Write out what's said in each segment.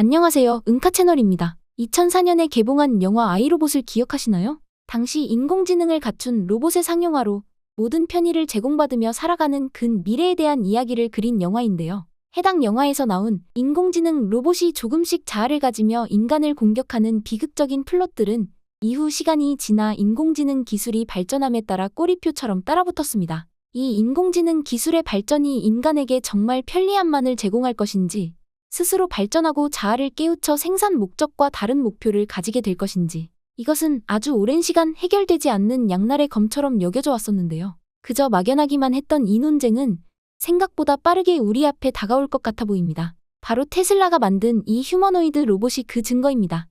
안녕하세요. 응카 채널입니다. 2004년에 개봉한 영화 아이로봇을 기억하시나요? 당시 인공지능을 갖춘 로봇의 상용화로 모든 편의를 제공받으며 살아가는 근미래에 대한 이야기를 그린 영화인데요. 해당 영화에서 나온 인공지능 로봇이 조금씩 자아를 가지며 인간을 공격하는 비극적인 플롯들은 이후 시간이 지나 인공지능 기술이 발전함에 따라 꼬리표처럼 따라붙었습니다. 이 인공지능 기술의 발전이 인간에게 정말 편리함만을 제공할 것인지, 스스로 발전하고 자아를 깨우쳐 생산 목적과 다른 목표를 가지게 될 것인지, 이것은 아주 오랜 시간 해결되지 않는 양날의 검처럼 여겨져 왔었는데요. 그저 막연하기만 했던 이 논쟁은 생각보다 빠르게 우리 앞에 다가올 것 같아 보입니다. 바로 테슬라가 만든 이 휴머노이드 로봇이 그 증거입니다.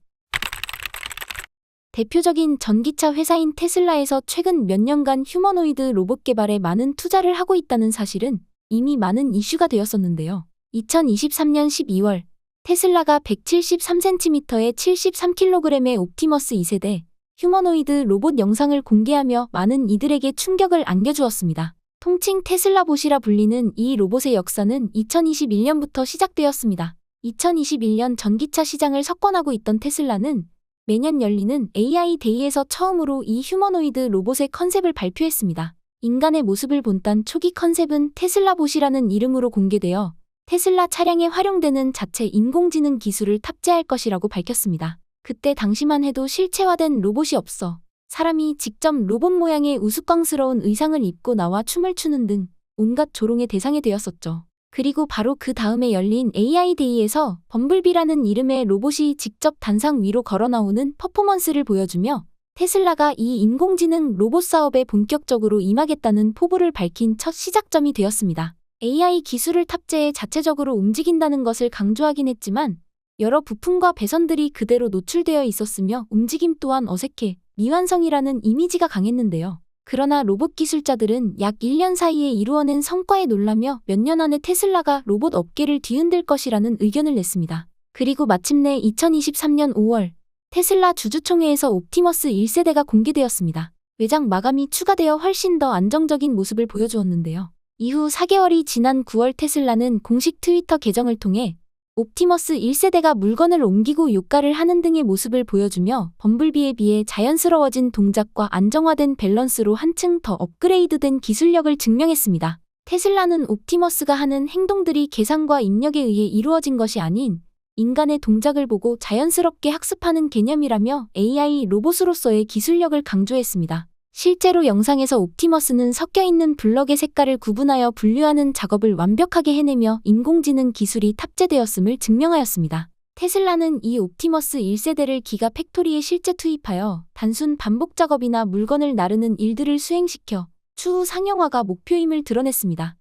대표적인 전기차 회사인 테슬라에서 최근 몇 년간 휴머노이드 로봇 개발에 많은 투자를 하고 있다는 사실은 이미 많은 이슈가 되었었는데요. 2023년 12월 테슬라가 173cm에 73kg의 옵티머스 2세대 휴머노이드 로봇 영상을 공개하며 많은 이들에게 충격을 안겨주었습니다. 통칭 테슬라봇이라 불리는 이 로봇의 역사는 2021년부터 시작되었습니다. 2021년 전기차 시장을 석권하고 있던 테슬라는 매년 열리는 AI 데이에서 처음으로 이 휴머노이드 로봇의 컨셉을 발표했습니다. 인간의 모습을 본딴 초기 컨셉은 테슬라봇이라는 이름으로 공개되어 테슬라 차량에 활용되는 자체 인공지능 기술을 탑재할 것이라고 밝혔습니다. 그때 당시만 해도 실체화된 로봇이 없어 사람이 직접 로봇 모양의 우스꽝스러운 의상을 입고 나와 춤을 추는 등 온갖 조롱의 대상이 되었었죠. 그리고 바로 그 다음에 열린 AI 데이에서 범블비라는 이름의 로봇이 직접 단상 위로 걸어 나오는 퍼포먼스를 보여주며 테슬라가 이 인공지능 로봇 사업에 본격적으로 임하겠다는 포부를 밝힌 첫 시작점이 되었습니다. AI 기술을 탑재해 자체적으로 움직인다는 것을 강조하긴 했지만 여러 부품과 배선들이 그대로 노출되어 있었으며 움직임 또한 어색해 미완성이라는 이미지가 강했는데요. 그러나 로봇 기술자들은 약 1년 사이에 이루어낸 성과에 놀라며 몇 년 안에 테슬라가 로봇 업계를 뒤흔들 것이라는 의견을 냈습니다. 그리고 마침내 2023년 5월 테슬라 주주총회에서 옵티머스 1세대가 공개되었습니다. 외장 마감이 추가되어 훨씬 더 안정적인 모습을 보여주었는데요. 이후 4개월이 지난 9월 테슬라는 공식 트위터 계정을 통해 옵티머스 1세대가 물건을 옮기고 요가를 하는 등의 모습을 보여주며 범블비에 비해 자연스러워진 동작과 안정화된 밸런스로 한층 더 업그레이드된 기술력을 증명했습니다. 테슬라는 옵티머스가 하는 행동들이 계산과 입력에 의해 이루어진 것이 아닌 인간의 동작을 보고 자연스럽게 학습하는 개념이라며 AI 로봇으로서의 기술력을 강조했습니다. 실제로 영상에서 옵티머스는 섞여있는 블럭의 색깔을 구분하여 분류하는 작업을 완벽하게 해내며 인공지능 기술이 탑재되었음을 증명하였습니다. 테슬라는 이 옵티머스 1세대를 기가 팩토리에 실제 투입하여 단순 반복 작업이나 물건을 나르는 일들을 수행시켜 추후 상용화가 목표임을 드러냈습니다.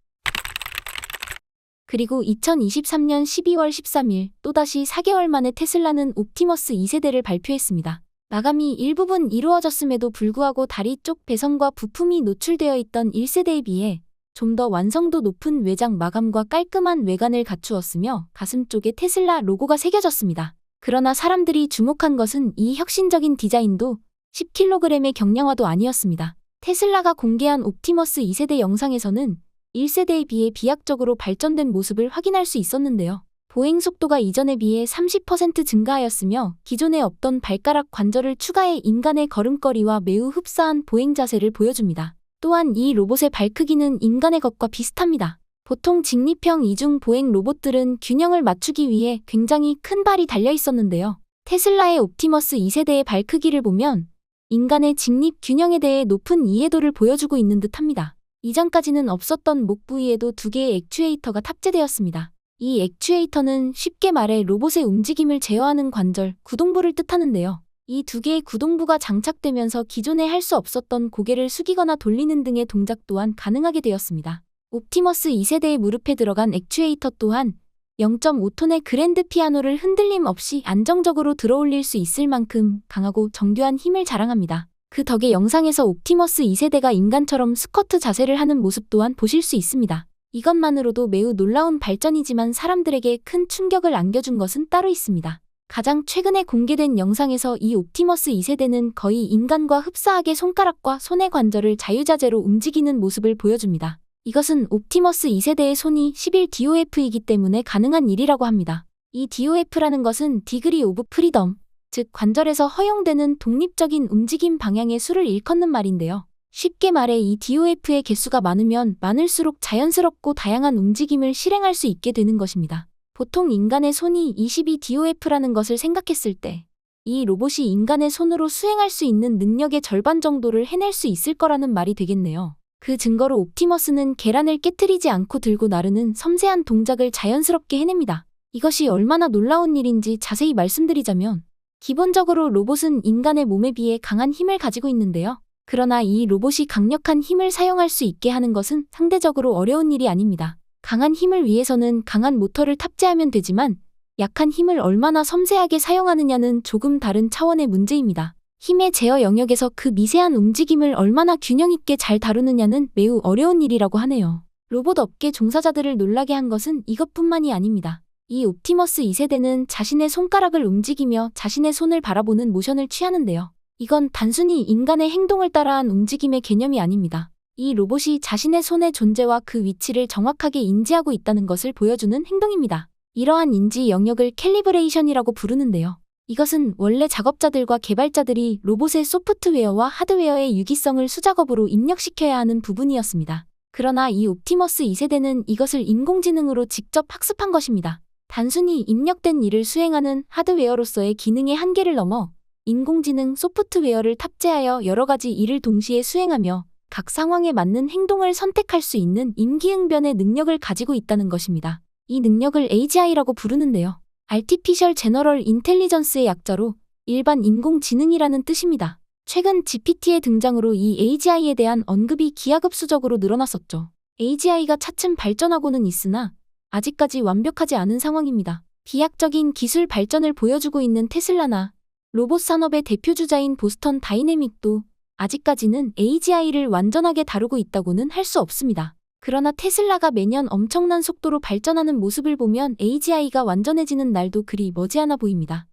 그리고 2023년 12월 13일 또다시 4개월 만에 테슬라는 옵티머스 2세대를 발표했습니다. 마감이 일부분 이루어졌음에도 불구하고 다리 쪽 배선과 부품이 노출되어 있던 1세대에 비해 좀 더 완성도 높은 외장 마감과 깔끔한 외관을 갖추었으며 가슴 쪽에 테슬라 로고가 새겨졌습니다. 그러나 사람들이 주목한 것은 이 혁신적인 디자인도 10kg의 경량화도 아니었습니다. 테슬라가 공개한 옵티머스 2세대 영상에서는 1세대에 비해 비약적으로 발전된 모습을 확인할 수 있었는데요. 보행 속도가 이전에 비해 30% 증가하였으며 기존에 없던 발가락 관절을 추가해 인간의 걸음걸이와 매우 흡사한 보행 자세를 보여줍니다. 또한 이 로봇의 발 크기는 인간의 것과 비슷합니다. 보통 직립형 이중 보행 로봇들은 균형을 맞추기 위해 굉장히 큰 발이 달려 있었는데요. 테슬라의 옵티머스 2세대의 발 크기를 보면 인간의 직립 균형에 대해 높은 이해도를 보여주고 있는 듯합니다. 이전까지는 없었던 목 부위에도 2개의 액추에이터가 탑재되었습니다. 이 액추에이터는 쉽게 말해 로봇의 움직임을 제어하는 관절, 구동부를 뜻하는데요. 이 2개의 구동부가 장착되면서 기존에 할 수 없었던 고개를 숙이거나 돌리는 등의 동작 또한 가능하게 되었습니다. 옵티머스 2세대의 무릎에 들어간 액추에이터 또한 0.5톤의 그랜드 피아노를 흔들림 없이 안정적으로 들어올릴 수 있을 만큼 강하고 정교한 힘을 자랑합니다. 그 덕에 영상에서 옵티머스 2세대가 인간처럼 스쿼트 자세를 하는 모습 또한 보실 수 있습니다. 이것만으로도 매우 놀라운 발전이지만 사람들에게 큰 충격을 안겨준 것은 따로 있습니다. 가장 최근에 공개된 영상에서 이 옵티머스 2세대는 거의 인간과 흡사하게 손가락과 손의 관절을 자유자재로 움직이는 모습을 보여줍니다. 이것은 옵티머스 2세대의 손이 11DOF이기 때문에 가능한 일이라고 합니다. 이 DOF라는 것은 디그리 오브 프리덤, 즉 관절에서 허용되는 독립적인 움직임 방향의 수를 일컫는 말인데요. 쉽게 말해 이 DOF의 개수가 많으면 많을수록 자연스럽고 다양한 움직임을 실행할 수 있게 되는 것입니다. 보통 인간의 손이 22DOF라는 것을 생각했을 때 이 로봇이 인간의 손으로 수행할 수 있는 능력의 절반 정도를 해낼 수 있을 거라는 말이 되겠네요. 그 증거로 옵티머스는 계란을 깨트리지 않고 들고 나르는 섬세한 동작을 자연스럽게 해냅니다. 이것이 얼마나 놀라운 일인지 자세히 말씀드리자면 기본적으로 로봇은 인간의 몸에 비해 강한 힘을 가지고 있는데요. 그러나 이 로봇이 강력한 힘을 사용할 수 있게 하는 것은 상대적으로 어려운 일이 아닙니다. 강한 힘을 위해서는 강한 모터를 탑재하면 되지만 약한 힘을 얼마나 섬세하게 사용하느냐는 조금 다른 차원의 문제입니다. 힘의 제어 영역에서 그 미세한 움직임을 얼마나 균형 있게 잘 다루느냐는 매우 어려운 일이라고 하네요. 로봇 업계 종사자들을 놀라게 한 것은 이것뿐만이 아닙니다. 이 옵티머스 2세대는 자신의 손가락을 움직이며 자신의 손을 바라보는 모션을 취하는데요. 이건 단순히 인간의 행동을 따라한 움직임의 개념이 아닙니다. 이 로봇이 자신의 손의 존재와 그 위치를 정확하게 인지하고 있다는 것을 보여주는 행동입니다. 이러한 인지 영역을 캘리브레이션이라고 부르는데요. 이것은 원래 작업자들과 개발자들이 로봇의 소프트웨어와 하드웨어의 유기성을 수작업으로 입력시켜야 하는 부분이었습니다. 그러나 이 옵티머스 2세대는 이것을 인공지능으로 직접 학습한 것입니다. 단순히 입력된 일을 수행하는 하드웨어로서의 기능의 한계를 넘어 인공지능 소프트웨어를 탑재하여 여러 가지 일을 동시에 수행하며 각 상황에 맞는 행동을 선택할 수 있는 임기응변의 능력을 가지고 있다는 것입니다. 이 능력을 AGI라고 부르는데요. Artificial General Intelligence의 약자로 일반 인공지능이라는 뜻입니다. 최근 GPT의 등장으로 이 AGI에 대한 언급이 기하급수적으로 늘어났었죠. AGI가 차츰 발전하고는 있으나 아직까지 완벽하지 않은 상황입니다. 비약적인 기술 발전을 보여주고 있는 테슬라나 로봇 산업의 대표주자인 보스턴 다이내믹도 아직까지는 AGI를 완전하게 다루고 있다고는 할 수 없습니다. 그러나 테슬라가 매년 엄청난 속도로 발전하는 모습을 보면 AGI가 완전해지는 날도 그리 머지않아 보입니다.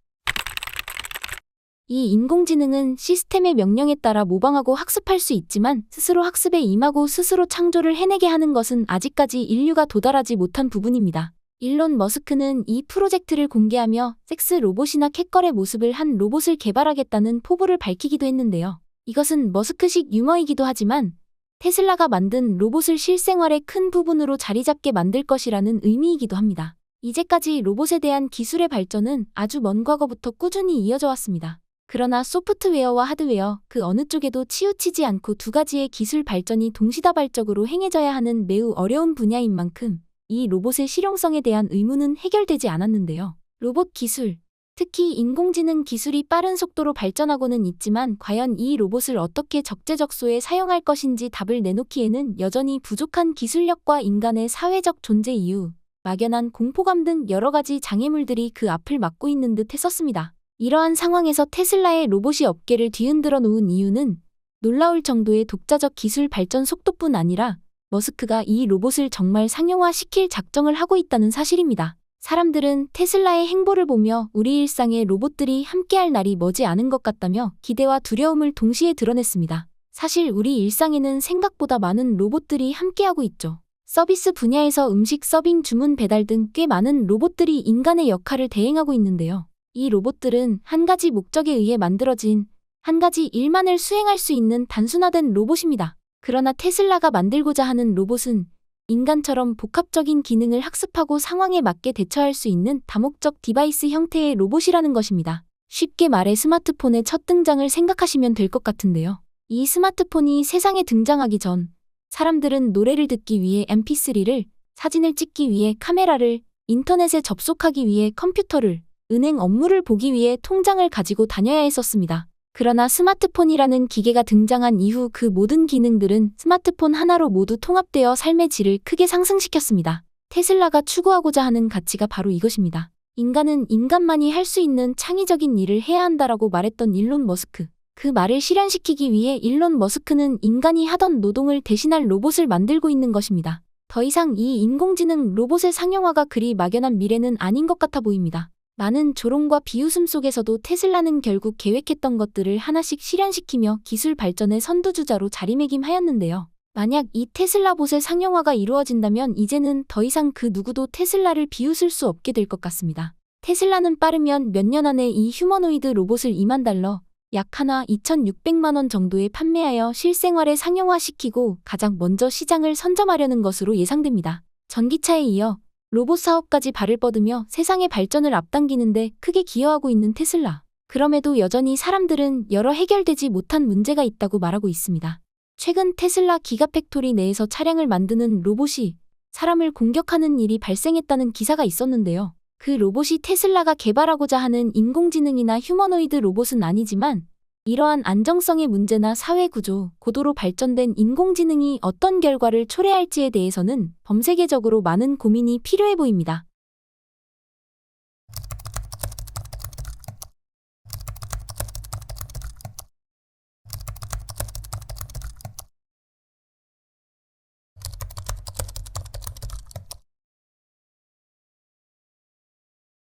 이 인공지능은 시스템의 명령에 따라 모방하고 학습할 수 있지만 스스로 학습에 임하고 스스로 창조를 해내게 하는 것은 아직까지 인류가 도달하지 못한 부분입니다. 일론 머스크는 이 프로젝트를 공개하며 섹스 로봇이나 캣걸의 모습을 한 로봇을 개발하겠다는 포부를 밝히기도 했는데요. 이것은 머스크식 유머이기도 하지만 테슬라가 만든 로봇을 실생활의 큰 부분으로 자리 잡게 만들 것이라는 의미이기도 합니다. 이제까지 로봇에 대한 기술의 발전은 아주 먼 과거부터 꾸준히 이어져 왔습니다. 그러나 소프트웨어와 하드웨어 그 어느 쪽에도 치우치지 않고 두 가지의 기술 발전이 동시다발적으로 행해져야 하는 매우 어려운 분야인 만큼 이 로봇의 실용성에 대한 의문은 해결되지 않았는데요. 로봇 기술, 특히 인공지능 기술이 빠른 속도로 발전하고는 있지만 과연 이 로봇을 어떻게 적재적소에 사용할 것인지 답을 내놓기에는 여전히 부족한 기술력과 인간의 사회적 존재 이유, 막연한 공포감 등 여러 가지 장애물들이 그 앞을 막고 있는 듯 했었습니다. 이러한 상황에서 테슬라의 로봇이 업계를 뒤흔들어 놓은 이유는 놀라울 정도의 독자적 기술 발전 속도뿐 아니라 머스크가 이 로봇을 정말 상용화시킬 작정을 하고 있다는 사실입니다. 사람들은 테슬라의 행보를 보며 우리 일상에 로봇들이 함께할 날이 머지 않은 것 같다며 기대와 두려움을 동시에 드러냈습니다. 사실 우리 일상에는 생각보다 많은 로봇들이 함께하고 있죠. 서비스 분야에서 음식 서빙, 주문 배달 등 꽤 많은 로봇들이 인간의 역할을 대행하고 있는데요. 이 로봇들은 한 가지 목적에 의해 만들어진 한 가지 일만을 수행할 수 있는 단순화된 로봇입니다. 그러나 테슬라가 만들고자 하는 로봇은 인간처럼 복합적인 기능을 학습하고 상황에 맞게 대처할 수 있는 다목적 디바이스 형태의 로봇이라는 것입니다. 쉽게 말해 스마트폰의 첫 등장을 생각하시면 될 것 같은데요. 이 스마트폰이 세상에 등장하기 전 사람들은 노래를 듣기 위해 mp3를, 사진을 찍기 위해 카메라를, 인터넷에 접속하기 위해 컴퓨터를, 은행 업무를 보기 위해 통장을 가지고 다녀야 했었습니다. 그러나 스마트폰이라는 기계가 등장한 이후 그 모든 기능들은 스마트폰 하나로 모두 통합되어 삶의 질을 크게 상승시켰습니다. 테슬라가 추구하고자 하는 가치가 바로 이것입니다. 인간은 인간만이 할 수 있는 창의적인 일을 해야 한다라고 말했던 일론 머스크. 그 말을 실현시키기 위해 일론 머스크는 인간이 하던 노동을 대신할 로봇을 만들고 있는 것입니다. 더 이상 이 인공지능 로봇의 상용화가 그리 막연한 미래는 아닌 것 같아 보입니다. 많은 조롱과 비웃음 속에서도 테슬라는 결국 계획했던 것들을 하나씩 실현시키며 기술 발전의 선두주자로 자리매김하였는데요. 만약 이 테슬라 봇의 상용화가 이루어진다면 이제는 더 이상 그 누구도 테슬라를 비웃을 수 없게 될 것 같습니다. 테슬라는 빠르면 몇 년 안에 이 휴머노이드 로봇을 2만 달러, 약 하나 2,600만 원 정도에 판매하여 실생활에 상용화시키고 가장 먼저 시장을 선점하려는 것으로 예상됩니다. 전기차에 이어 로봇 사업까지 발을 뻗으며 세상의 발전을 앞당기는데 크게 기여하고 있는 테슬라. 그럼에도 여전히 사람들은 여러 해결되지 못한 문제가 있다고 말하고 있습니다. 최근 테슬라 기가팩토리 내에서 차량을 만드는 로봇이 사람을 공격하는 일이 발생했다는 기사가 있었는데요. 그 로봇이 테슬라가 개발하고자 하는 인공지능이나 휴머노이드 로봇은 아니지만 이러한 안정성의 문제나 사회 구조, 고도로 발전된 인공지능이 어떤 결과를 초래할지에 대해서는 범세계적으로 많은 고민이 필요해 보입니다.